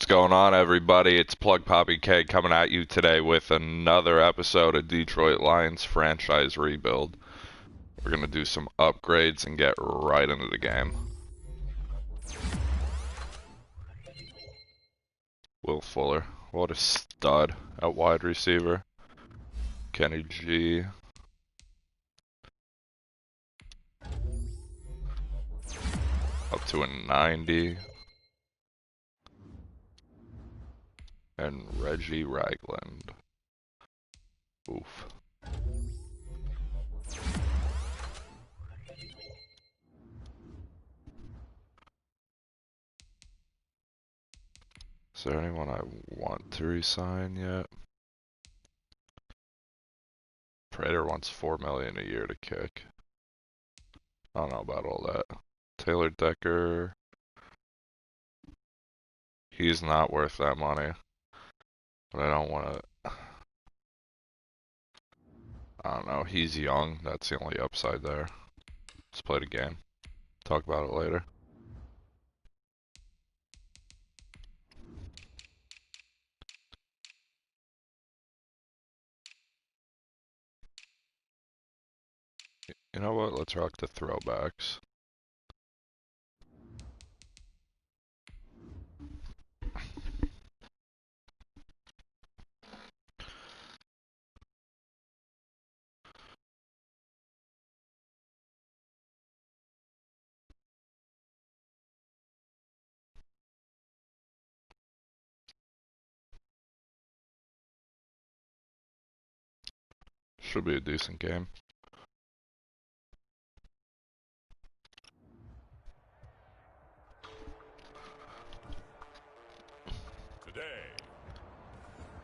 What's going on, everybody? It's PlugPapiKeg coming at you today with another episode of Detroit Lions franchise rebuild. We're going to do some upgrades and get right into the game. Will Fuller, what a stud at wide receiver. Kenny G. Up to a 90. And Reggie Ragland. Oof. Is there anyone I want to resign yet? Prater wants $4 million a year to kick. I don't know about all that. Taylor Decker. He's not worth that money. But I don't want to. I don't know. He's young. That's the only upside there. Let's play the game. Talk about it later. You know what? Let's rock the throwbacks. Should be a decent game. Today,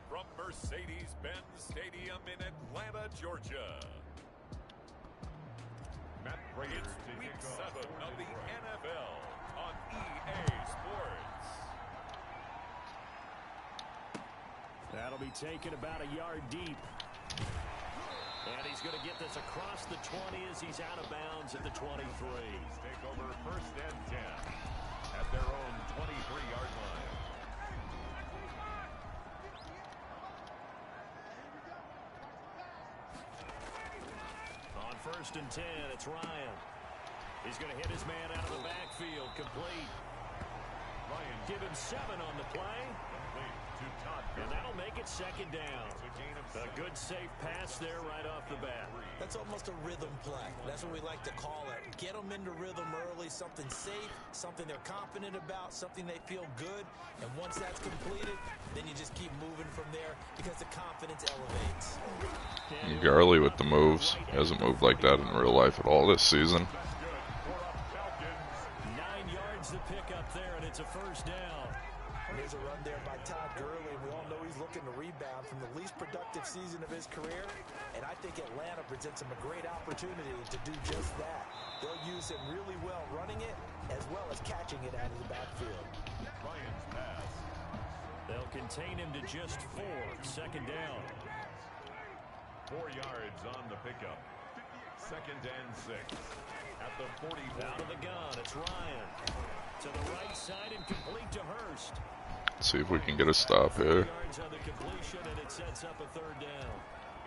from Mercedes-Benz Stadium in Atlanta, Georgia. It's Week 7 of the NFL on EA Sports. That'll be taken about a yard deep. And he's going to get this across the 20 as he's out of bounds at the 23. Take over first and 10 at their own 23-yard line. On first and 10, it's Ryan. He's going to hit his man out of the backfield, complete. Ryan, Give him 7 on the play. complete to Todd And Gurley. that'll make it second down. It's a gain of A 7. good, safe pass there right off the bat. That's almost a rhythm play. That's what we like to call it. Get them into rhythm early, something safe, something they're confident about, something they feel good. And once that's completed, then you just keep moving from there because the confidence elevates. Gurley with the moves. He hasn't moved like that in real life at all this season. That's good for a Falcons. 9 yards to pick up there, and it's a first down. There's a run there by Todd Gurley. We all know he's looking to rebound from the least productive season of his career. And I think Atlanta presents him a great opportunity to do just that. They'll use him really well running it as well as catching it out of the backfield. Ryan's pass. They'll contain him to just 4. Second down. 4 yards on the pickup. Second and 6 at the 44. Out of the gun, it's Ryan. To the right side and complete to Hurst. Let's see if we can get a stop here. Yards on the completion, and it sets up a third down.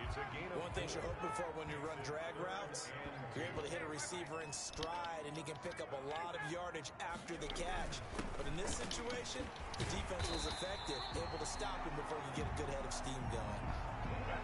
It's a gain of One thing you're hoping for when you run drag routes, you're able to hit a receiver in stride, and he can pick up a lot of yardage after the catch. But in this situation, the defense was effective, able to stop him before you get a good head of steam going.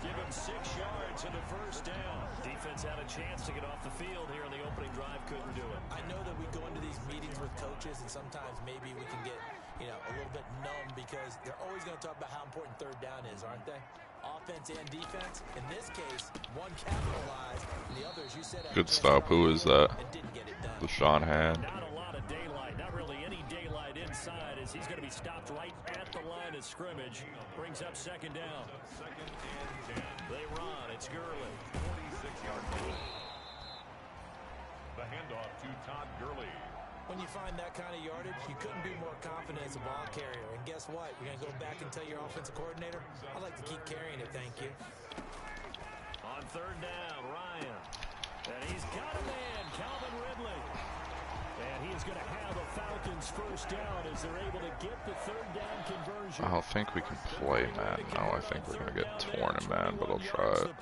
Give him 6 yards and a first down. Defense had a chance to get off the field here in the opening drive, couldn't do it. I know that we go into these meetings with coaches, and sometimes maybe we can get, a little bit numb because they're always going to talk about how important third down is, aren't they? Offense and defense. In this case, one capitalized, and the other, as you said, Good stop. Who is that? and didn't get it done. Deshaun Hand. Not a lot of daylight, not really any daylight inside as he's going to be stopped right at the line of scrimmage. Brings up second down. second and 10. They run, it's Gurley. 46-yard line. The handoff to Todd Gurley. When you find that kind of yardage, you couldn't be more confident as a ball carrier. And guess what? You're going to go back and tell your offensive coordinator, I'd like to keep carrying it, thank you. On third down, Ryan. And he's got a man, Calvin Ridley. And he is going to have a Falcons first down as they're able to get the third down conversion. I don't think we can play man. No, I think we're gonna get torn in man, but I'll try it.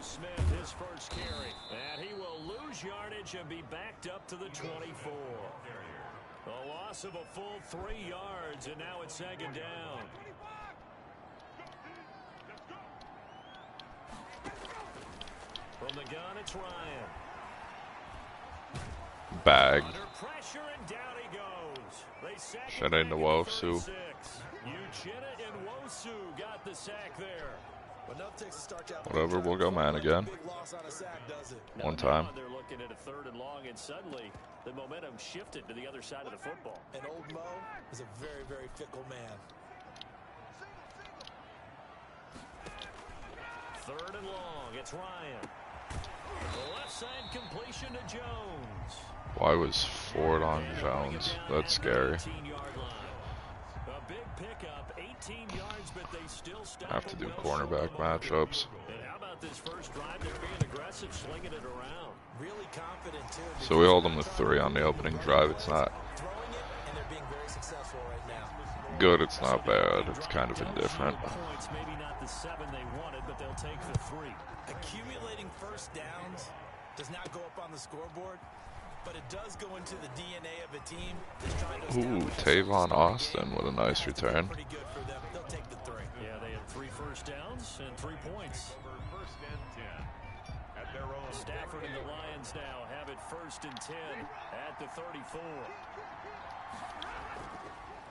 Smith, his first carry, and he will lose yardage and be backed up to the 24. A loss of a full 3 yards, and now it's second down. From the gun, it's Ryan. Bag. Under pressure, and down he goes. They sack Should I Nwosu? Uchenna and Nwosu got the sack there. Whatever, we'll go man again. One time. They're looking at a 3rd and long, and suddenly the momentum shifted to the other side of the football. And old Mo is a very, very fickle man. 3rd and long, it's Ryan. The left side completion to Jones. Why was Ford on Jones? That's scary. A big pickup, 18 yards, but they still stop. Have to do cornerback matchups. And how about this first drive? They're being aggressive, slinging it around. Really confident too. So we hold them to 3 on the opening drive. It's not Throwing it, and they're being very successful right now. good, it's not bad. It's kind of indifferent. Points, maybe not the 7 they wanted, but they'll take the 3. Accumulating first downs does not go up on the scoreboard, but it does go into the DNA of a team that's trying to Ooh, Tavon Austin with a nice return. pretty good for them. They'll take the 3. Yeah, they had 3 first downs and 3 points. First and 10 at their own. Stafford and the Lions now have it 1st and 10 at the 34.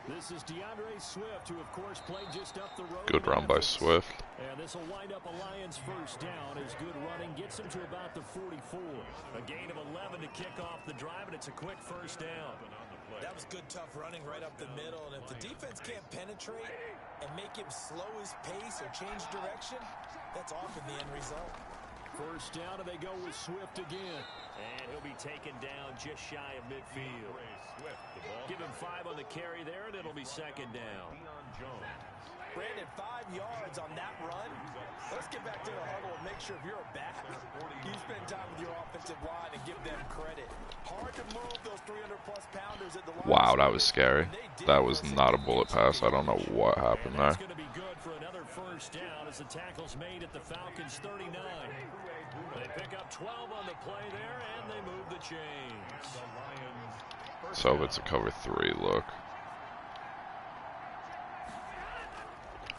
This is DeAndre Swift, who of course played just up the road. Good run by Swift. And this will wind up a Lions first down as good running gets him to about the 44. A gain of 11 to kick off the drive, and it's a quick first down. That was good, tough running right up the middle, and if the defense can't penetrate and make him slow his pace or change direction, that's often the end result. First down, and they go with Swift again. And he'll be taken down just shy of midfield. Give him 5 on the carry there, and it'll be second down. Brandon, 5 yards on that run. Let's get back to the huddle and make sure if you're a back, you spend time with your offensive line and give them credit. Hard to move those 300-plus pounders at the line. Wow, that was scary. That was not a bullet pass. I don't know what happened there. It's going to be good for another first down as the tackle's made at the Falcons 39. They pick up 12 on the play there, and they move the chains. So it's a cover 3 look.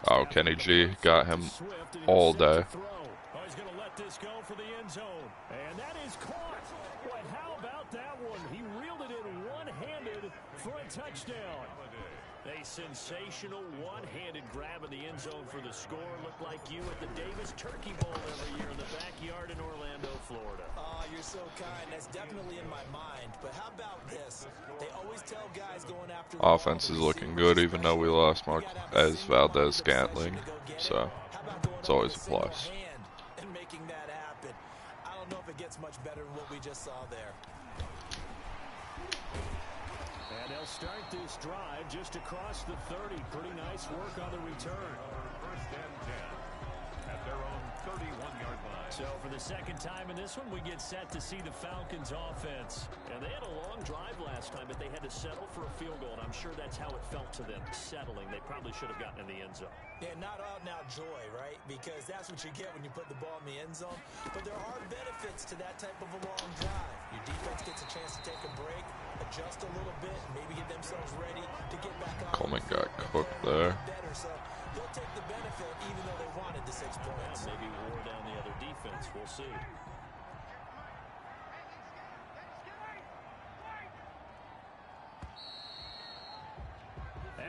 Oh, Kenny G got him all day. Oh, he's going to let this go for the end zone. And that is caught. Boy, how about that one? He reeled it in one-handed for a touchdown. A sensational one-handed grab in the end zone for the score. Looked like you at the Davis Turkey Bowl every year in the backyard in Orlando, Florida. Oh, you're so kind. That's definitely in my mind. But how about this? They always tell guys going after the Offense is looking good, even though we lost Marquez Valdez-Scantling. So it's always a plus. And making that happen. I don't know if it gets much better than what we just saw there. And they'll start this drive just across the 30. Pretty nice work on the return. First and 10 at their own 31-yard line. So for the second time in this one, we get set to see the Falcons offense. And they had a long drive last time, but they had to settle for a field goal. And I'm sure that's how it felt to them, settling. They probably should have gotten in the end zone. Yeah, not out now joy, right? Because that's what you get when you put the ball in the end zone. But there are benefits to that type of a long drive. Your defense gets a chance to take a break, adjust a little bit, maybe get themselves ready to get back on. Coleman got cooked there. Better, so they'll take the benefit even though they wanted the 6 points. Maybe wore down the other defense. We'll see.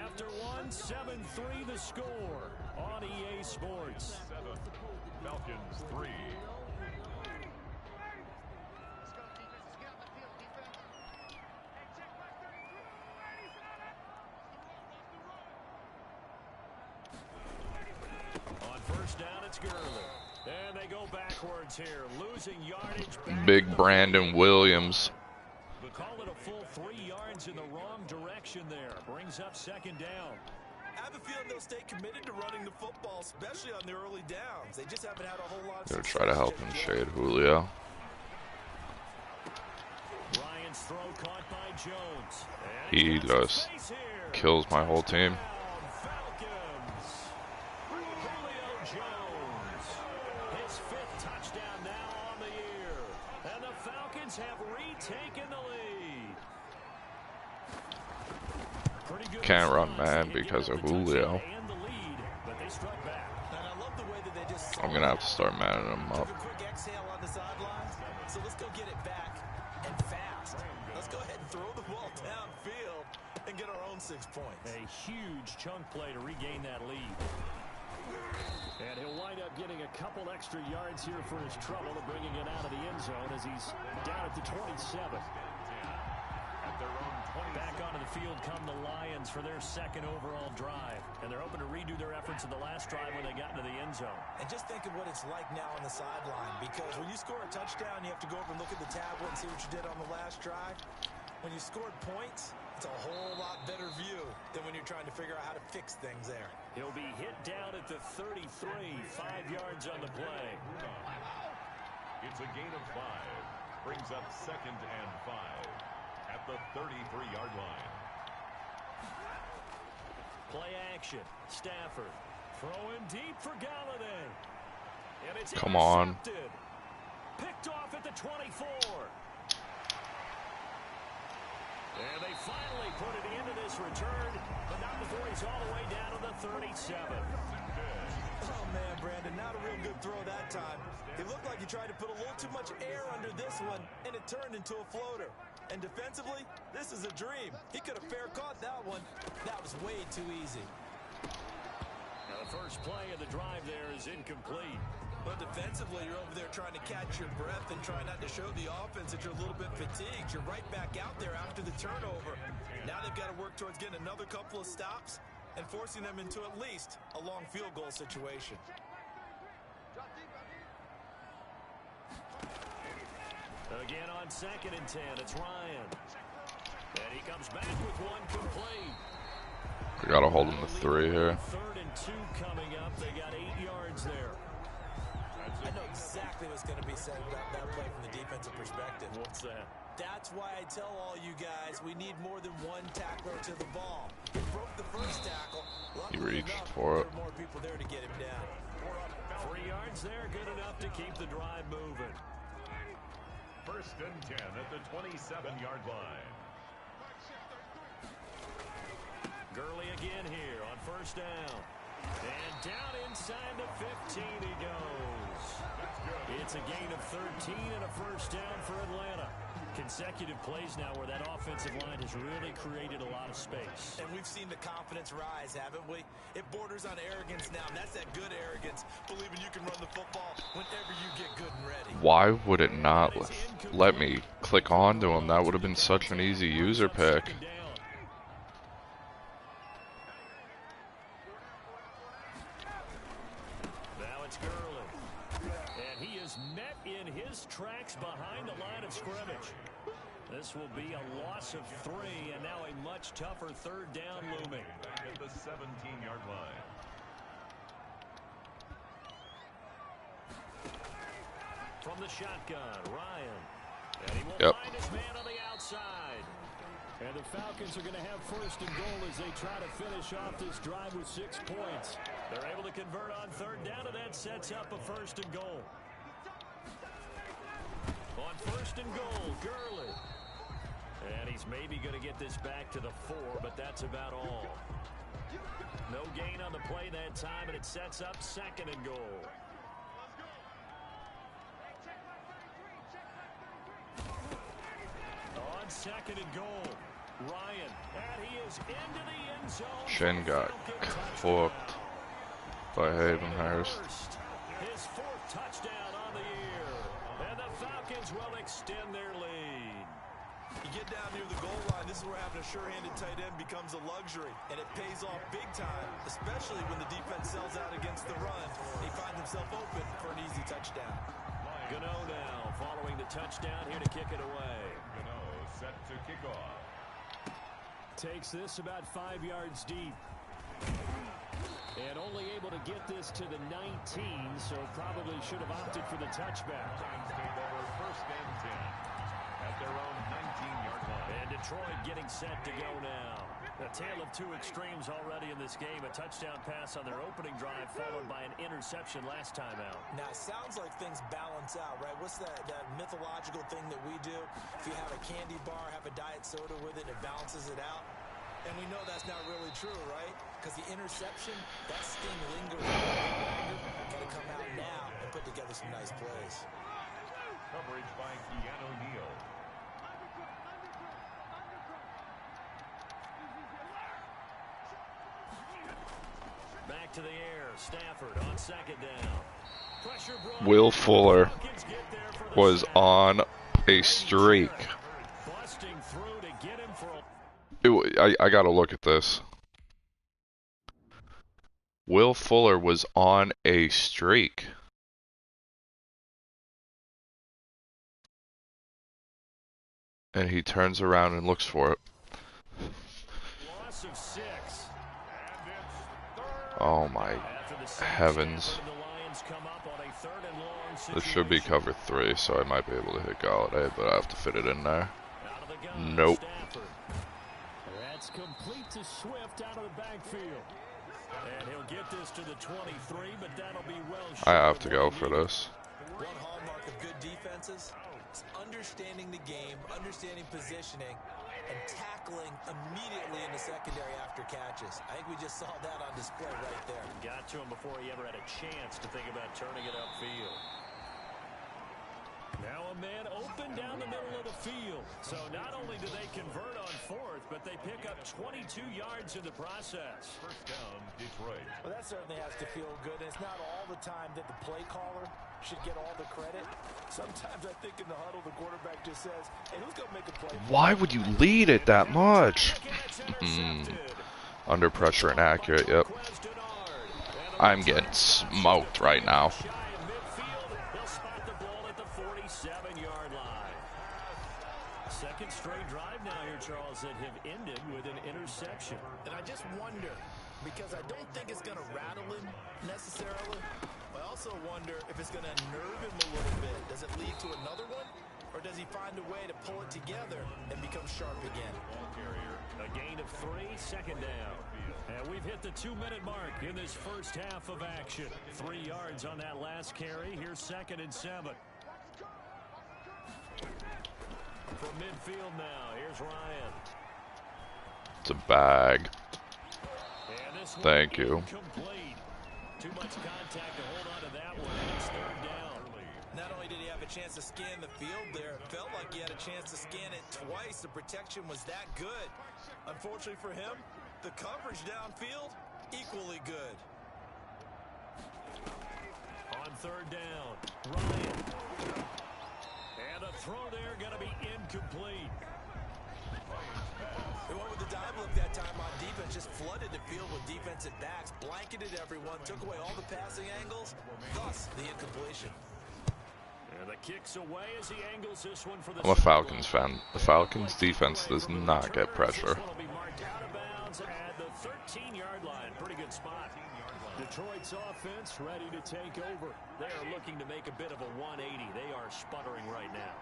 After one, 7-3 the score on EA Sports. 7, Falcons 3. On first down, it's Gurley. And they go backwards here, losing yardage. Big Brandon Williams. We call it a full 3 yards in the wrong direction there. Brings up second down. I have a feeling they'll stay committed to running the football, especially on the early downs. They just haven't had a whole lot of Gonna success try to help him just shade yet. Julio. Lions throw caught by Jones. He just kills my whole team. Falcons. Julio Jones. His 5th touchdown now on the year. And the Falcons have retaken the lead. Pretty good Can't run, response. man, They give because up of the touchdown Julio. and the lead, but they struck back. And I love the way that they just I'm gonna have to start manning him up. took a quick exhale on the sidelines. So let's go get it back and fast. Let's go ahead and throw the ball downfield and get our own 6 points. A huge chunk play to regain that lead. And he'll wind up getting a couple extra yards here for his trouble of bringing it out of the end zone as he's down at the 27. At their own 20. Back onto the field come the Lions for their 2nd overall drive. And they're hoping to redo their efforts in the last drive when they got into the end zone. And just think of what it's like now on the sideline, because when you score a touchdown, you have to go over and look at the tablet and see what you did on the last drive. When you scored points, it's a whole lot better view than when you're trying to figure out how to fix things there. He'll be hit down at the 33, 5 yards on the play. It's a gain of 5. Brings up 2nd and 5 at the 33-yard line. Play action. Stafford throwing deep for Galladay. And it's Come on. intercepted. Picked off at the 24. And they finally put it into this return, but not before he's all the way down to the 37. Oh, man, Brandon, not a real good throw that time. It looked like he tried to put a little too much air under this one, and it turned into a floater. And defensively, this is a dream. He could have fair caught that one. That was way too easy. Now the first play of the drive there is incomplete. But defensively, you're over there trying to catch your breath and try not to show the offense that you're a little bit fatigued. You're right back out there after the turnover. Now they've got to work towards getting another couple of stops and forcing them into at least a long field goal situation. Again on 2nd and 10, it's Ryan. And he comes back with one complete. We gotta hold him to 3 here. 3rd and 2 coming up. They got 8 yards there. I know exactly what's going to be said about that play from the defensive perspective. What's that? That's why I tell all you guys we need more than one tackler to the ball. He broke the first tackle. He Luckily reached enough, for it. there were more people there to get him down. 3 yards there, good enough to keep the drive moving. 1st and 10 at the 27-yard line. Gurley again here on 1st down. And down inside the 15 he goes. It's a gain of 13 and a 1st down for Atlanta. Consecutive plays now where that offensive line has really created a lot of space. And we've seen the confidence rise, haven't we? It borders on arrogance now, and that's that good arrogance, believing you can run the football whenever you get good and ready. Why would it not let me click onto him? That would have been such an easy user pick. Now it's Gurley. And he is met in his tracks behind the line of scrimmage. This will be a loss of 3, and now a much tougher 3rd down looming. At the 17-yard line. From the shotgun, Ryan. And he will find his man on the outside. And the Falcons are going to have 1st and goal as they try to finish off this drive with 6 points. They're able to convert on 3rd down, and that sets up a 1st and goal. On 1st and goal, Gurley. And he's maybe going to get this back to the 4, but that's about all. No gain on the play that time, and it sets up 2nd and goal. On 2nd and goal, Ryan, and he is into the end zone. Shin got cooked by Hayden Hurst. His 4th touchdown on the year, and the Falcons will extend their lead. You get down near the goal line, this is where having a sure-handed tight end becomes a luxury, and it pays off big time, especially when the defense sells out against the run. He finds himself open for an easy touchdown. Gano now following the touchdown here to kick it away. Gano set to kick off. Takes this about 5 yards deep. And only able to get this to the 19, so probably should have opted for the touchback. Take over 1st and 10. at their own 19-yard line. And Detroit getting set to go now. A tale of two extremes already in this game. A touchdown pass on their opening drive followed by an interception last time out. Now, it sounds like things balance out, right? What's that mythological thing that we do? If you have a candy bar, have a diet soda with it, it balances it out. And we know that's not really true, right? Because the interception, that sting lingers. Got to come out now and put together some nice plays. Coverage by Keanu Neal. Back to the air. Stafford on second down. Pressure brought. Will Fuller was on a streak. Busting through to get him for I gotta look at this. Will Fuller was on a streak. And he turns around and looks for it. loss of 6. Oh my heavens. This should be cover 3, so I might be able to hit Galladay, but I have to fit it in there. Nope. That's complete to Swift out of the backfield. And he'll get this to the 23, but that'll be well short. I have to go for this. One hallmark of good defenses is understanding the game, understanding positioning, and tackling immediately in the secondary after catches. I think we just saw that on display right there. Got to him before he ever had a chance to think about turning it upfield. Now a man open down the middle of the field. So not only do they convert on 4th, but they pick up 22 yards in the process. First down, Detroit. Well, that certainly has to feel good. And it's not all the time that the play caller should get all the credit. Sometimes I think in the huddle, the quarterback just says, hey, who's going to make a play? Why would you lead it that much? Under pressure and accurate, yep. I'm getting smoked right now. Second straight drive now here, Charles, that have ended with an interception. And I just wonder, because I don't think it's going to rattle him necessarily. I also wonder if it's going to nerve him a little bit. Does it lead to another one? Or does he find a way to pull it together and become sharp again? A gain of 3, second down. And we've hit the 2-minute mark in this first half of action. 3 yards on that last carry. Here's 2nd and 7. From midfield now, here's Ryan. It's a bag. Thank you. Complete. Too much contact to hold on to that one. It's 3rd down. Not only did he have a chance to scan the field there, it felt like he had a chance to scan it twice. The protection was that good. Unfortunately for him, the coverage downfield, equally good. On 3rd down, Ryan. And a throw there going to be incomplete. They went with the dive look that time on defense, just flooded the field with defensive backs, blanketed everyone, took away all the passing angles, thus the incompletion. And the kicks away as he angles this one for the I'm a Falcons fan. The Falcons defense does not get pressure. Will be marked out of bounds at the 13-yard line. Pretty good spot. Detroit's offense ready to take over. They are looking to make a bit of a 180. They are sputtering right now.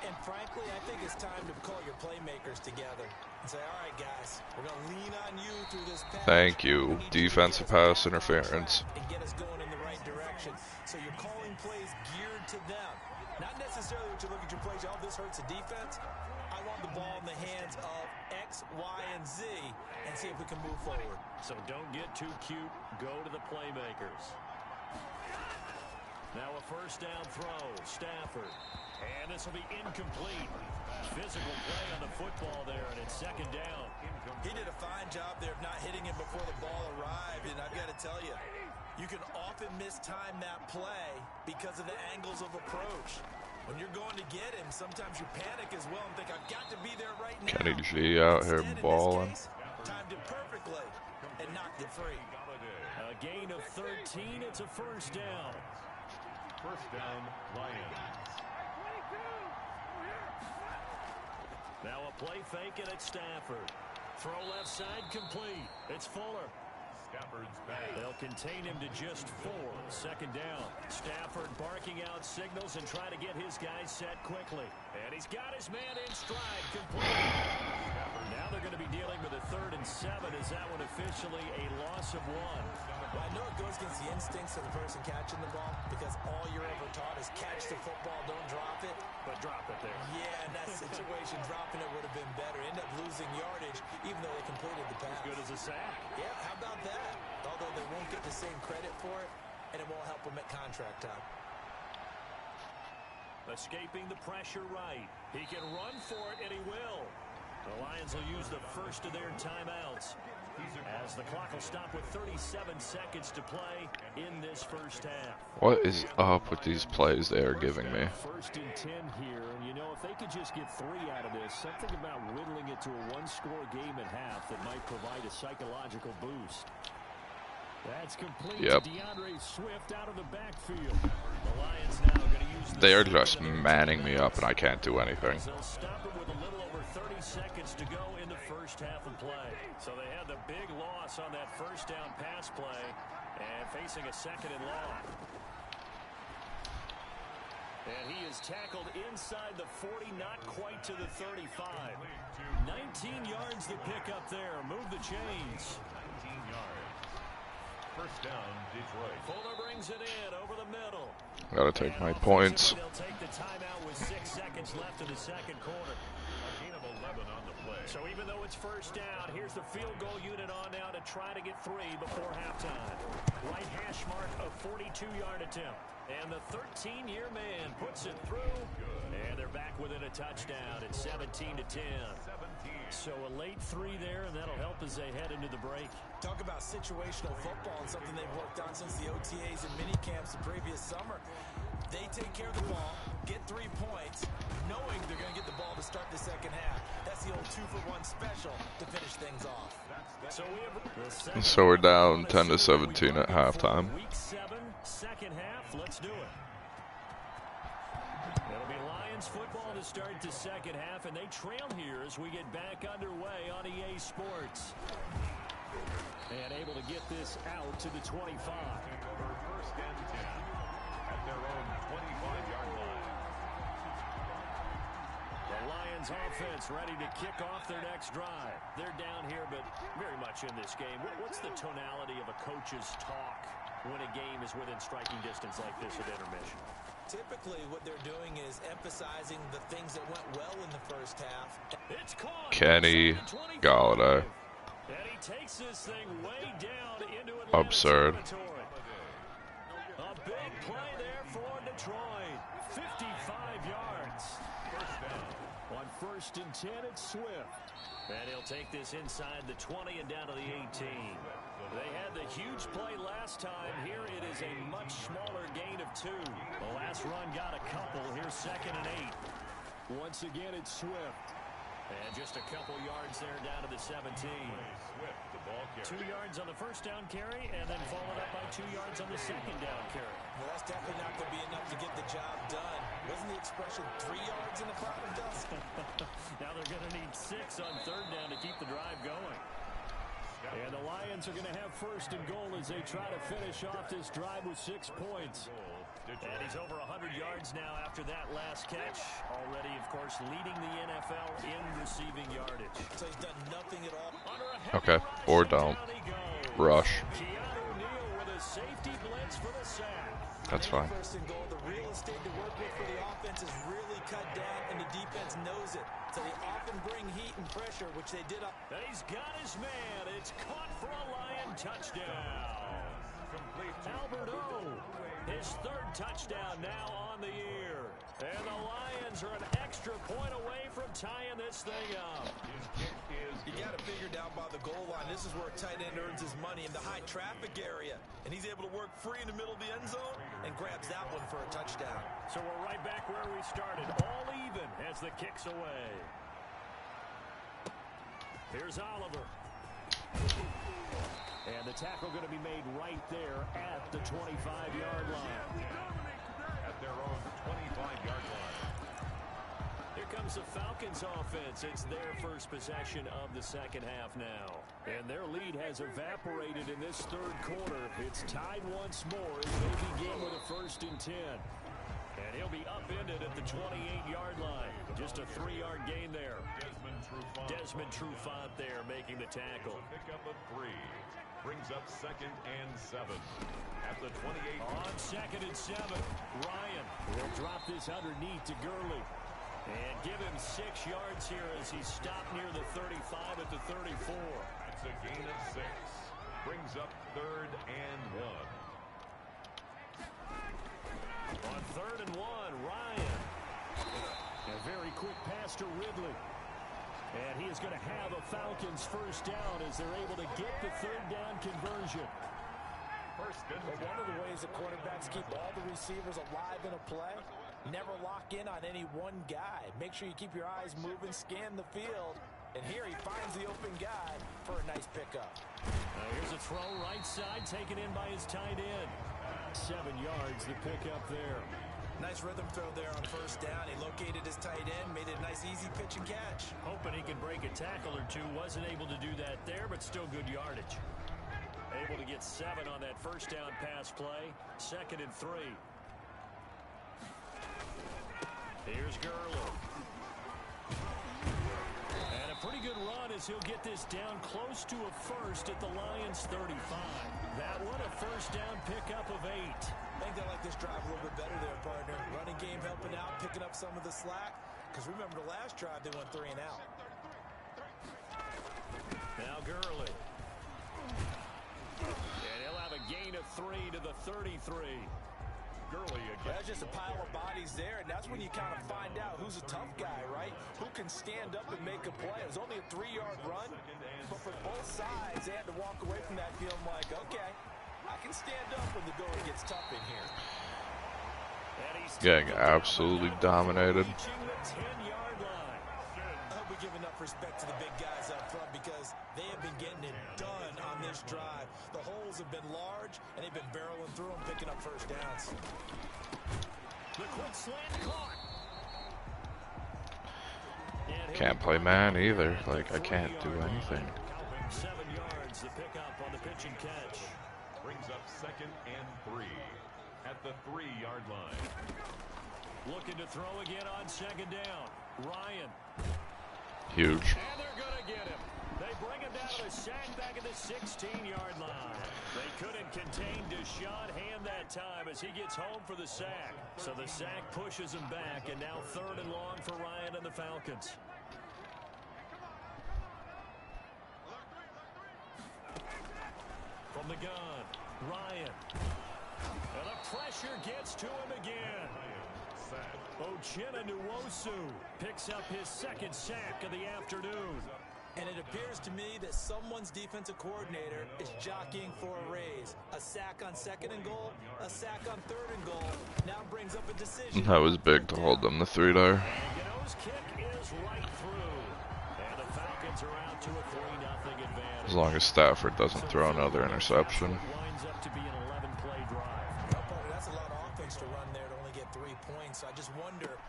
And frankly, I think it's time to call your playmakers together and say, all right, guys, we're going to lean on you through this pass. Thank you. Defensive pass interference. And get us going in the right direction. So you're calling plays geared to them. Not necessarily what you look at your plays, oh, this hurts the defense. I want the ball in the hands of X, Y, and Z and see if we can move forward. So don't get too cute. Go to the playmakers. Now a first down throw. Stafford. And this will be incomplete. Physical play on the football there, and it's 2nd down. He did a fine job there of not hitting him before the ball arrived, and I've got to tell you, you can often mistime that play because of the angles of approach. When you're going to get him, sometimes you panic as well and think, I've got to be there right now. Kenny G out here balling. Timed it perfectly and knocked it free. A gain of 13. It's a first down. First down, Lions. Now a play fake, and it's Stafford. Throw left side complete. It's Fuller. They'll contain him to just 4. Second down. Stafford barking out signals and trying to get his guys set quickly. And he's got his man in stride. Complete. Now they're going to be dealing with a 3rd and 7. Is that one officially a loss of 1? Well, I know it goes against the instincts of the person catching the ball because all you're ever taught is catch the football, don't drop it. But drop it there. Yeah, in that situation, dropping it would have been better. End up losing yardage, even though they completed the pass. As good as a sack. Yeah, how about that? Although they won't get the same credit for it, and it won't help them at contract time. Escaping the pressure right. He can run for it, and he will. The Lions will use the first of their timeouts as the clock will stop with 37 seconds to play in this first half. What is up with these plays they are giving me? 1st and 10 here, and you know, if they could just get 3 out of this, something about whittling it to a 1-score game at half that might provide a psychological boost. That's complete. Yep. DeAndre Swift out of the backfield. The Lions now going to use They are just manning me up and I can't do anything. They'll stop it with a little over 30 seconds to go in the first half of play. So they had the big loss on that first down pass play and facing a 2nd and long. And he is tackled inside the 40, not quite to the 35. 19 yards to pick up there. Move the chains. 19 yards. First down, Detroit. Fuller brings it in over the middle. Gotta take my points. They'll take the timeout with 6 seconds left in the second quarter. A gain of 11 on the play. So even though it's first down, here's the field goal unit on now to try to get 3 before halftime. Right hash mark, a 42-yard attempt. And the 13-year man puts it through. And they're back within a touchdown at 17-10. So a late 3 there, and that'll help as they head into the break. Talk about situational football and something they've worked on since the OTAs and mini camps the previous summer. They take care of the ball, get 3 points, knowing they're going to get the ball to start the second half. That's the old 2-for-1 special to finish things off. So we're down 10-17 at halftime. Week 7, second half. Let's do it. It'll be Lions football to start the second half, and they trail here as we get back underway on EA Sports. And able to get this out to the 25. First and 10 at their own 25-yard line. The Lions offense ready to kick off their next drive. They're down here, but very much in this game. What's the tonality of a coach's talk when a game is within striking distance like this at intermission? Typically, what they're doing is emphasizing the things that went well in the first half. It's caught. Kenny Galladay. And he takes this thing way down into Absurd. territory. A big play there for Detroit. 55 yards. First down. On 1st and 10, it's Swift. And he'll take this inside the 20 and down to the 18. They had the huge play last time. Here it is a much smaller gain of 2. The last run got a couple. Here's 2nd and 8. Once again, it's Swift. And just a couple yards there down to the 17. Swift, the ball carrier. 2 yards on the first down carry, and then followed up by 2 yards on the second down carry. Well, that's definitely not going to be enough to get the job done. Wasn't the expression 3 yards in a cloud of dust? Now they're going to need 6 on 3rd down to keep the drive going. And the Lions are going to have 1st and goal as they try to finish off this drive with 6 points. And he's over 100 yards now after that last catch. Already, of course, leading the NFL in receiving yardage. So he's done nothing at all. Okay, or don't. Rush. Keanu Neal with a safety blitz for the sack. That's fine. 1st and goal, the real estate to work with for the offense is really cut down, and the defense knows it. So they often bring heat and pressure, which they did. And he's got his man. It's caught for a Lion touchdown. Complete to Alberto, his 3rd touchdown now on the year. And the Lions are an extra point away from tying this thing up. his kick is You got to figure down by the goal line. This is where a tight end earns his money in the high traffic area. And he's able to work free in the middle of the end zone and grabs that one for a touchdown. So we're right back where we started. All even as the kick's away. Here's Oliver. And the tackle going to be made right there at the 25-yard line. at their own 25-yard line. Here comes comes the Falcons offense. It's their first possession of the second half now. And their lead has evaporated in this third quarter. It's tied once more as they begin with a 1st and 10. And he'll be upended at the 28-yard line. Just a 3-yard gain there. Desmond Trufant there making the tackle. Pick up a 3. Brings up 2nd and 7. At the 28. On 2nd and 7, Ryan will drop this underneath to Gurley. And give him 6 yards here as he stopped near the 35 at the 34. That's a gain of 6. Brings up 3rd and 1. On 3rd and 1, Ryan. A very quick pass to Ridley. And he is going to have a Falcons 1st down as they're able to get the 3rd down conversion. One of the ways the quarterbacks keep all the receivers alive in a play, never lock in on any one guy. Make sure you keep your eyes moving, scan the field. And here he finds the open guy for a nice pickup. Here's a throw right side taken in by his tight end. 7 yards the pickup there. Nice rhythm throw there on 1st down. He located his tight end, made it a nice easy pitch and catch. Hoping he could break a tackle or two. Wasn't able to do that there, but still good yardage. Able to get 7 on that 1st down pass play. 2nd and 3. Here's Gurley. And a pretty good run as he'll get this down close to a 1st at the Lions 35. That one a 1st down pickup of 8. I think they like this drive a little bit better there, partner. Running game helping out, picking up some of the slack. Because remember the last drive, they went 3 and out. Now Gurley. And he'll have a gain of 3 to the 33. Gurley again. That's just a pile of bodies there, and that's when you kind of find out who's a tough guy, right? Who can stand up and make a play. It was only a 3-yard run, but for both sides, they had to walk away from that feeling like, okay, I can stand up when the going gets tough in here. Getting absolutely dominated. I hope we give enough respect to the big guys up front because they have been getting it done on this drive. The holes have been large, and they've been barreling through them, picking up 1st downs. The quick slant caught. Can't play man either. Like, I can't do anything. 7 yards, the pickup on the pitch and catch. Brings up 2nd and 3 at the 3-yard line. Looking to throw again on 2nd down. Ryan. Huge. And they're going to get him. They bring him down to a sack back at the 16-yard line. They couldn't contain Deshaun Hand that time as he gets home for the sack. So the sack pushes him back, and now 3rd and long for Ryan and the Falcons. From the gun, Ryan. And the pressure gets to him again. Uchenna Nwosu picks up his 2nd sack of the afternoon. And it appears to me that someone's defensive coordinator is jockeying for a raise. A sack on 2nd and goal, a sack on 3rd and goal. Now brings up a decision. That was big to hold them the 3 there. Gano's kick is right through. And the Falcons are out to a 3-0 advantage. As long as Stafford doesn't throw another interception. Winds up to be an 11-play drive. Well, partner, that's a lot of offense to run there to only get 3 points. So I just wonder,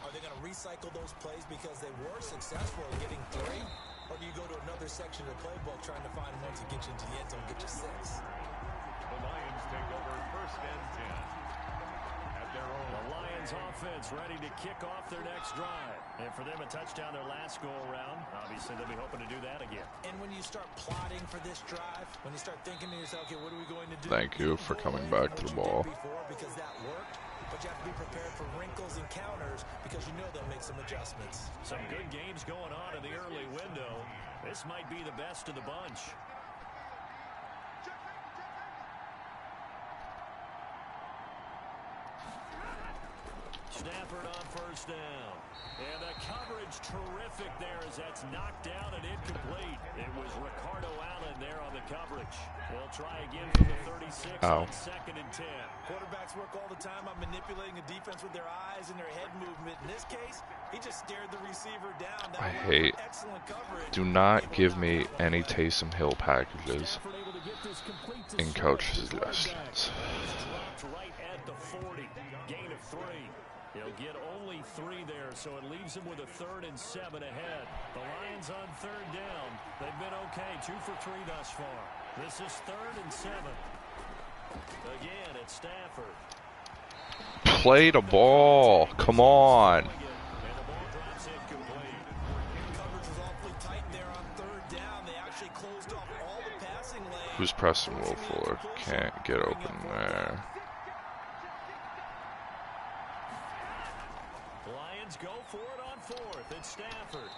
are they going to recycle those plays because they were successful in getting 3? Or do you go to another section of the playbook trying to find one to get you into the end zone and get you 6? The Lions take over 1st and 10 at their own. The Lions offense ready to kick off their next drive. And for them, a touchdown their last go-around. Obviously, they'll be hoping to do that again. And when you start plotting for this drive, when you start thinking to yourself, okay, what are we going to do? Thank you for coming back to the ball. Because that worked. But you have to be prepared for wrinkles and counters because you know they'll make some adjustments. Some good games going on in the early window. This might be the best of the bunch. Stafford on 1st down. And the coverage terrific there as that's knocked down and incomplete. It was Ricardo Allen there on the coverage. They'll try again from the 36 on 2nd and 10. Quarterbacks work all the time on manipulating a defense with their eyes and their head movement. In this case, he just stared the receiver down. I hate. Do not give me any Taysom Hill packages in coach suggestions. Dropped right at the 40. Gain of 3. He'll get only 3 there, so it leaves him with a 3rd and 7 ahead. The Lions on 3rd down. They've been okay, 2 for 3 thus far. This is 3rd and 7. Again, it's Stafford. Play the ball. Come on. And the ball drops incomplete. Coverage was awfully tight there on 3rd down. They actually closed off all the passing lanes. Who's pressing Will Fuller? Can't get open there. Lions go for it on 4th. It's Stafford.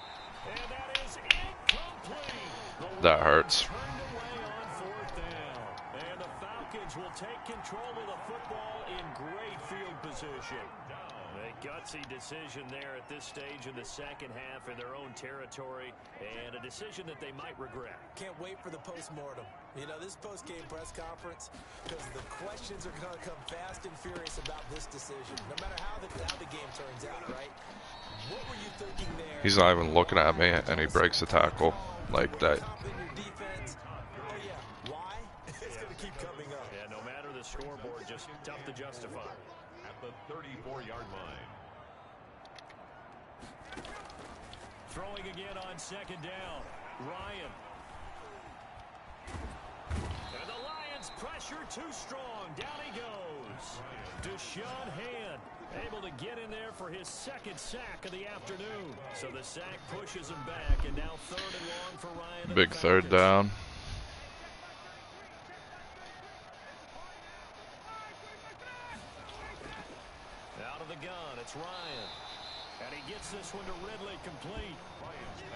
And that is incomplete. That hurts. Turned away on 4th down. And the Falcons will take control of the football in great field position. A gutsy decision there at this stage in the second half in their own territory, and a decision that they might regret. Can't wait for the post-mortem. You know, this post-game press conference, because the questions are going to come fast and furious about this decision, no matter how the game turns out, right? What were you thinking there? He's not even looking at me, and he breaks the tackle like that. Oh, yeah. Why? It's going to keep coming up. Yeah, no matter the scoreboard, just tough to justify. At the 34-yard line. Throwing again on 2nd down. Ryan. And the Lions pressure too strong. Down he goes. Deshaun Hand able to get in there for his 2nd sack of the afternoon. So the sack pushes him back, and now 3rd and long for Ryan. Big 3rd down. Out of the gun, it's Ryan. And he gets this one to Ridley complete.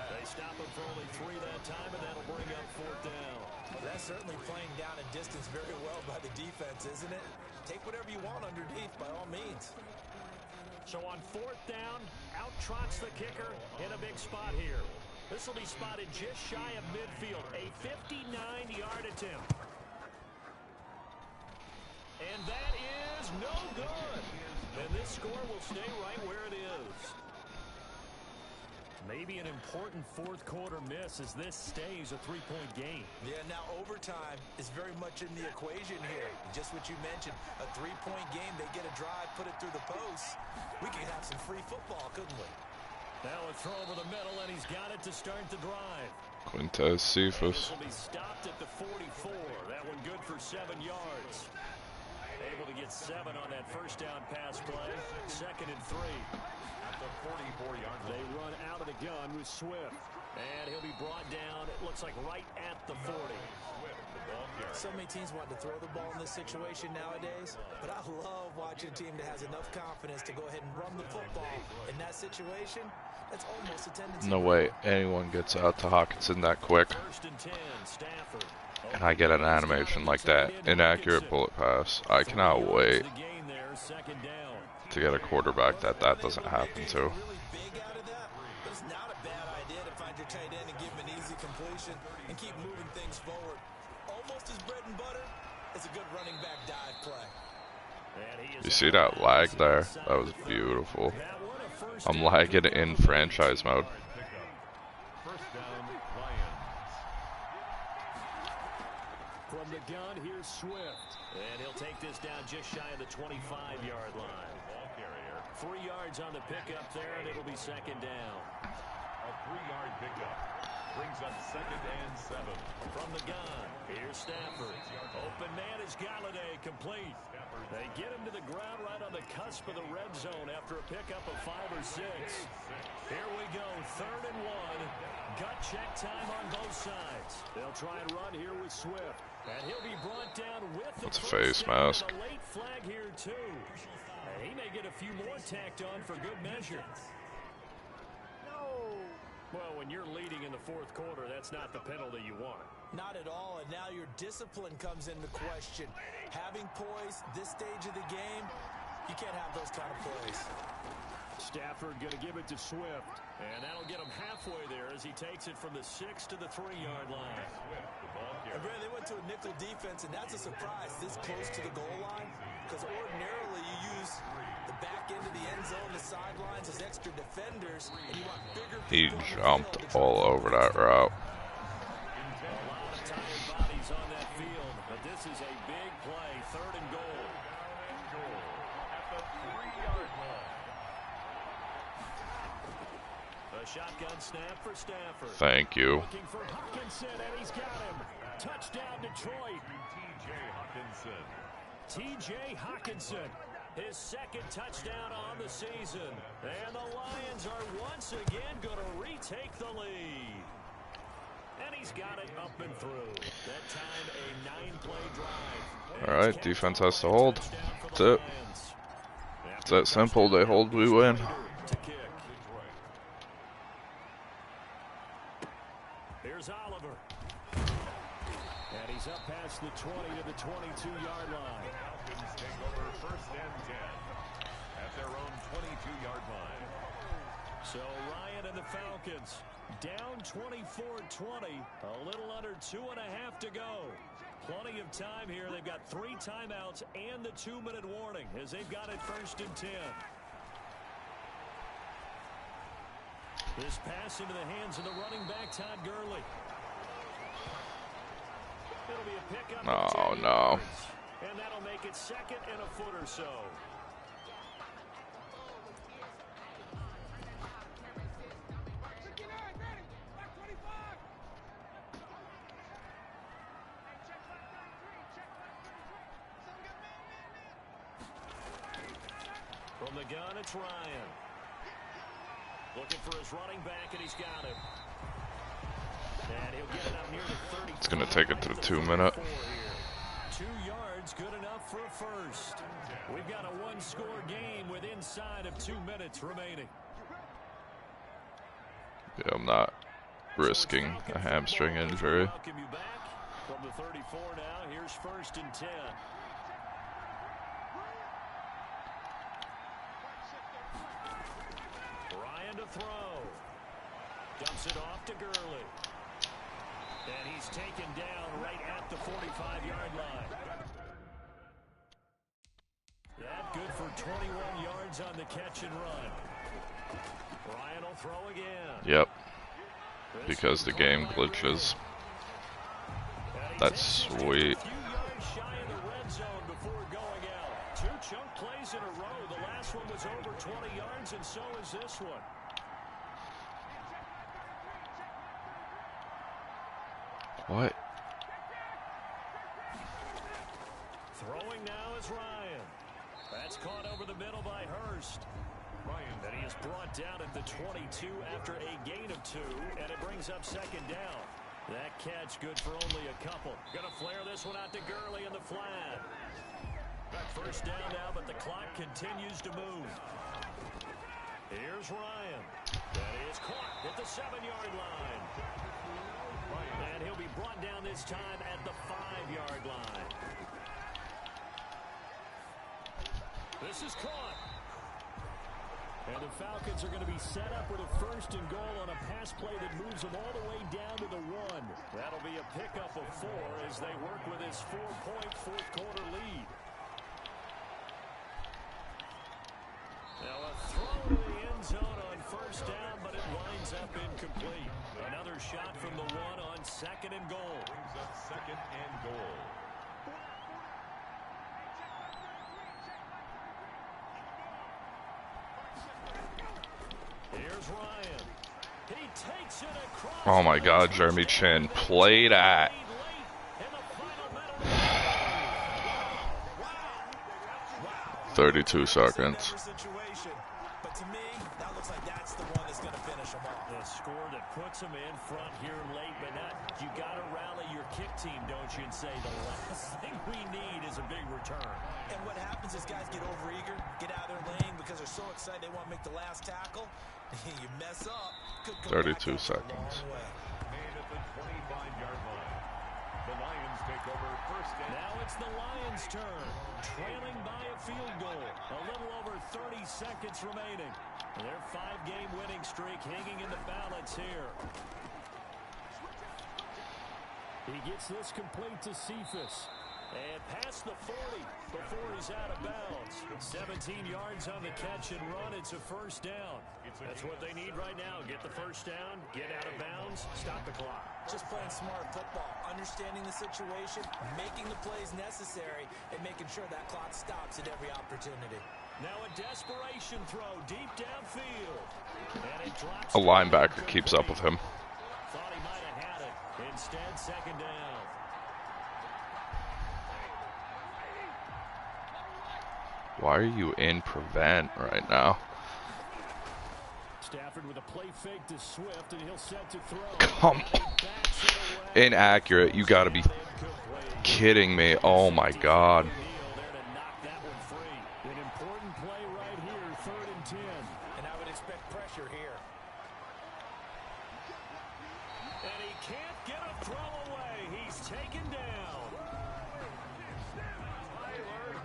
They stop him for only 3 that time, and that'll bring up 4th down. Well, that's certainly playing down in distance very well by the defense, isn't it? Take whatever you want underneath, by all means. So on 4th down, out trots the kicker in a big spot here. This will be spotted just shy of midfield, a 59-yard attempt. And that is no good. And this score will stay right where it is. Maybe an important 4th quarter miss as this stays a 3-point game. Yeah, now overtime is very much in the equation here. Just what you mentioned, a 3-point game, they get a drive, put it through the post. We could have some free football, couldn't we? Now a throw over the middle, and he's got it to start the drive. Quintez Cephas. This will be stopped at the 44. That one good for 7 yards. Able to get 7 on that 1st down pass play. 2nd and 3. At the 44-yard line. They run out of the gun with Swift. And he'll be brought down, it looks like right at the 40. So many teams want to throw the ball in this situation nowadays, but I love watching a team that has enough confidence to go ahead and run the football. In that situation, that's almost a tendency. No way anyone gets out to Hawkinson that quick. 1st and 10, Stafford. And I get an animation like that. Inaccurate bullet pass. I cannot wait to get a quarterback that doesn't happen to. Really big out of that, but it's not a bad idea to find your tight end and give him an easy completion and keep moving things forward. Almost his bread and butter. It's a good running back dive play. You see that lag there? That was beautiful. I'm lagging in franchise mode. First down, Lions. From the gun, here's Swift. And he'll take this down just shy of the 25-yard line. Ball carrier. 3 yards on the pickup there, and it'll be 2nd down. A 3-yard pickup. Brings up 2nd and 7. From the gun, here's Stafford. Open man is Galladay, complete. They get him to the ground right on the cusp of the red zone after a pickup of 5 or 6. Here we go, 3rd and 1. Gut check time on both sides. They'll try and run here with Swift. And he'll be brought down with the That's a face mask. a late flag here, too. And he may get a few more tacked on for good measure. Well, when you're leading in the 4th quarter, that's not the penalty you want. Not at all, and now your discipline comes into question. Having poise this stage of the game, you can't have those kind of plays. Stafford going to give it to Swift, and that'll get him halfway there as he takes it from the 6 to the 3-yard line. And really, they went to a nickel defense, and that's a surprise this close to the goal line, because ordinarily you use the back end of the end zone, the sidelines as extra defenders, and you want bigger. He jumped all over that route. A lot of tired bodies on that field, but this is a big play, 3rd and goal. At the 3-yard line. A shotgun snap for Stafford. Thank you. Looking for Hawkinson, and he's got him. Touchdown, Detroit. T.J. Hawkinson, his second touchdown on the season. And the Lions are once again going to retake the lead. And he's got it up and through. That time, a 9-play drive. All right, defense has to hold. That's it. It's that simple. They hold, we win. Here's Oliver. And he's up past the 20 to the 22-yard line. Falcons take over first and 10 at their own 22-yard line. So Ryan and the Falcons down 24-20, a little under 2.5 to go. Plenty of time here. They've got 3 timeouts and the 2-minute warning as they've got it first and 10. This pass into the hands of the running back, Todd Gurley. It'll be a pickup. Oh, no. And that'll make it second and a foot or so. From the gun, it's Ryan. Looking for his running back, and he's got him. And he'll get it up near the 30. It's going to take it to the 2-minute. 2 yards, good enough for a first. We've got a 1-score game with inside of 2 minutes remaining. Yeah, I'm not risking a hamstring injury. Welcome you back from the 34 now. Here's first and 10. Ryan to throw. Dumps it off to Gurley. And he's taken down right at the 45-yard line. That good for 21 yards on the catch and run. Ryan will throw again. Yep. Because the game glitches. That's sweet. A few yards shy of the red zone before going out. 2 chunk plays in a row. The last one was over 20 yards, and so is this one. What? Throwing now is Ryan. That's caught over the middle by Hurst. Ryan, that he is brought down at the 22 after a gain of 2, and it brings up second down. That catch good for only a couple. Gonna flare this one out to Gurley in the flat. First down now, but the clock continues to move. Here's Ryan. That is caught at the 7-yard line. And he'll be brought down this time at the 5-yard line. This is caught. And the Falcons are going to be set up with a first and goal on a pass play that moves them all the way down to the 1. That'll be a pickup of 4 as they work with his 4-point fourth-quarter lead. Now a throw to the end zone on first down, but it winds up incomplete. Another shot from the 1 on second and goal. Brings up second and goal. Here's Ryan. He takes it across. Oh my God, Jeremy Chin played at. 32 seconds. But to me, that looks like that's the one that's going to finish them off. The score that puts them in front here late, but not. You got to rally your kick team, don't you, and say the last thing we need is a big return. And what happens is guys get overeager, get out of their lane because they're so excited they want to make the last tackle. You mess up. 32 seconds. Made at the 25-yard line. The Lions take over first down. Now it's the Lions' turn, trailing by a field goal. A little over 30 seconds remaining. Their 5-game winning streak hanging in the balance here. He gets this complete to Cephas. And past the 40 before he's out of bounds. 17 yards on the catch and run. It's a first down. That's what they need right now. Get the first down, get out of bounds, stop the clock. Just playing smart football, understanding the situation, making the plays necessary, and making sure that clock stops at every opportunity. Now a desperation throw deep downfield. And it drops. A linebacker keeps up with him. Thought he might have had it. Instead, second down. Why are you in prevent right now? Stafford with a play fake to Swift, and he'll set to throw. Come on. Inaccurate. You gotta be kidding me. Oh my God. An important play right here, 3rd and 10. And I would expect pressure here. And he can't get a throw away. He's taken down.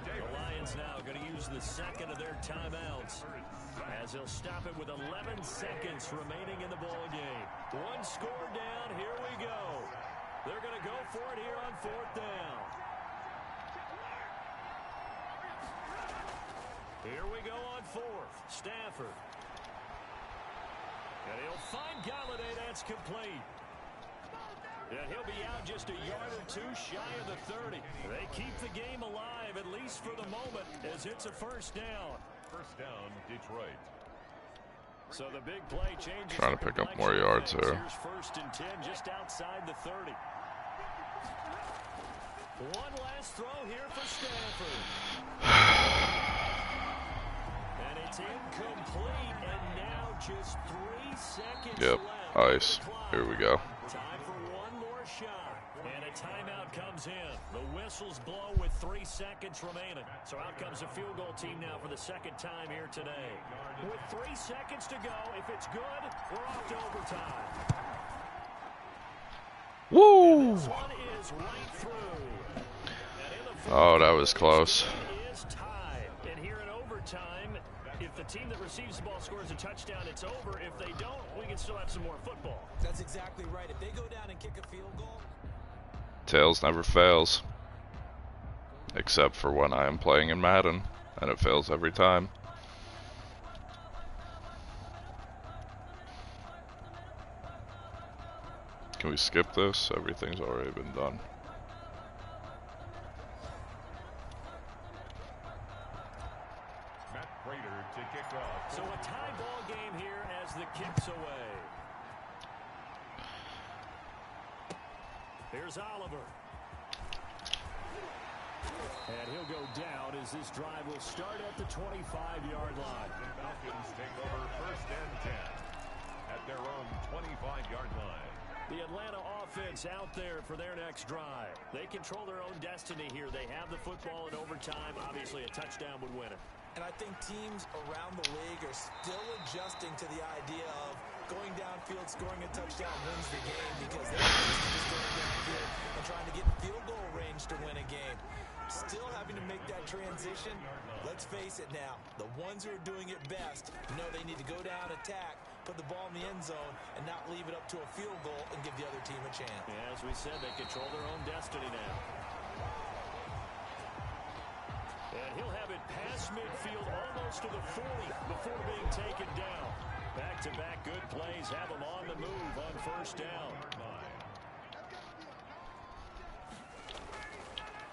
The Lions now going to use the second of their timeouts, as he'll stop it with 11 seconds remaining in the ball game. One score down. Here we go. They're going to go for it here on 4th down. Here we go on 4th. Stafford. And he'll find Galladay. That's complete. And he'll be out just a yard or two shy of the 30. They keep the game alive, at least for the moment, as it's a 1st down. 1st down, Detroit. So the big play changes. Trying to pick up more yards here. Here's 1st and 10, just outside the 30. One last throw here for Stafford. And it's incomplete, and now just 3 seconds Yep. left. Ice. Here we go. Time for one more shot. And a timeout comes in. The whistles blow with 3 seconds remaining. So out comes a field goal team now for the 2nd time here today. With 3 seconds to go, if it's good, we're off to overtime. Woo! This one is right through. Oh, that was close. Is tied. And here in overtime, if the team that receives the ball scores a touchdown, it's over. If they don't, we can still have some more football. That's exactly right. If they go down and kick a field goal. Tails never fails. Except for when I am playing in Madden, and it fails every time. Can we skip this? Everything's already been done. Matt Prater to kick off. So a tie ball game here as the kick's away. Here's Oliver. And he'll go down as this drive will start at the 25-yard line. The Falcons take over 1st and 10 at their own 25-yard line. The Atlanta offense out there for their next drive. They control their own destiny here. They have the football in overtime. Obviously, a touchdown would win it. And I think teams around the league are still adjusting to the idea of going downfield, scoring a touchdown wins the game, because they're used to just going downfield and trying to get in field goal range to win a game. Still having to make that transition. Let's face it now, the ones who are doing it best know they need to go down, attack, put the ball in the end zone, and not leave it up to a field goal and give the other team a chance. Yeah, as we said, they control their own destiny now. And he'll have it past midfield, almost to the 40 before being taken down. Back-to-back good plays have him on the move on 1st down.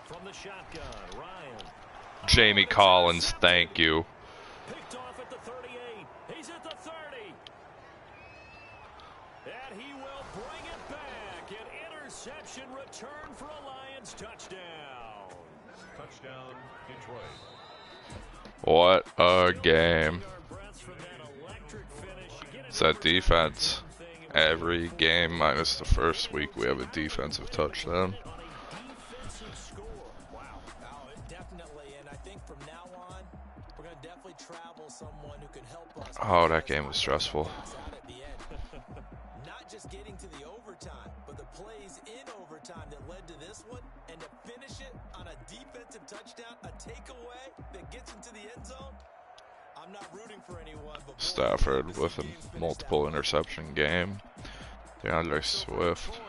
From the shotgun, Ryan. Jamie Collins, thank you. Picked off at the 38. He's at the 30. And he will bring it back. An interception return for a Lions touchdown. Touchdown, Detroit. What a game. It's that defense. Every game minus the first week we have a defensive touchdown. Oh, that game was stressful. Not just getting to the overtime, but the plays in overtime that led to this one, and to finish it on a defensive touchdown, a takeaway that gets into the end zone. I'm not rooting for anyone, but Stafford with a multiple interception game. DeAndre Swift,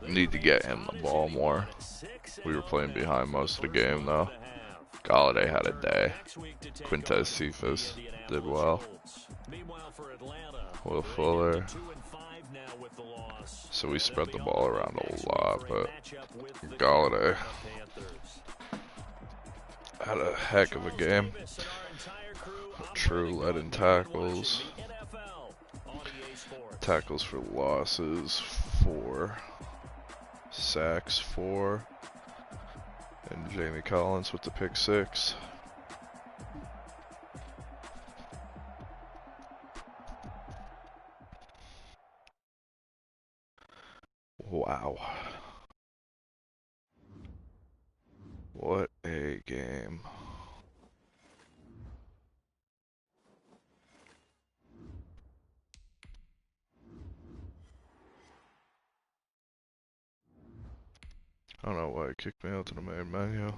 need to get him the ball more. We were playing behind most of the game though. Galladay had a day. Quintez Cephas did well. Will Fuller. So we spread the ball around a lot, but Galladay Had a heck of a game. True led in tackles. Tackles for losses, 4. Sacks, 4. And Jamie Collins with the pick 6. Wow. What a game. I don't know why it kicked me out to the main menu.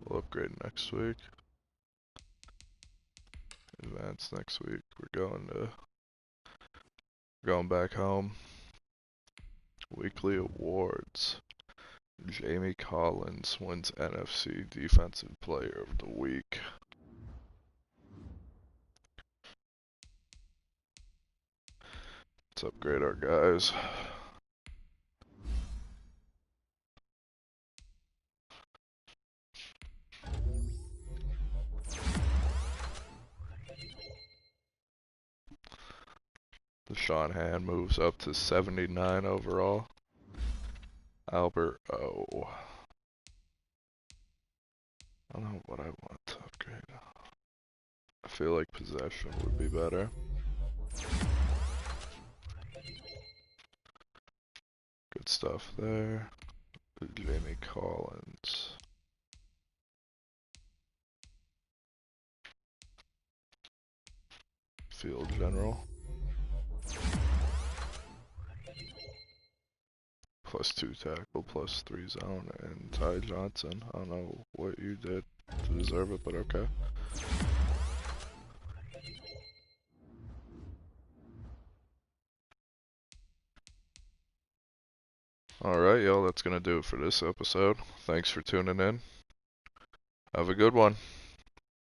We'll upgrade next week. Advance next week. We're going back home. Weekly awards. Jamie Collins wins NFC Defensive Player of the Week. Let's upgrade our guys. Deshaun Hand moves up to 79 overall. Albert O. I don't know what I want to upgrade. I feel like possession would be better. Good stuff there. Jamie Collins. Field general. +2 tackle, +3 zone, and Ty Johnson. I don't know what you did to deserve it, but okay. Alright, y'all, that's gonna do it for this episode. Thanks for tuning in. Have a good one.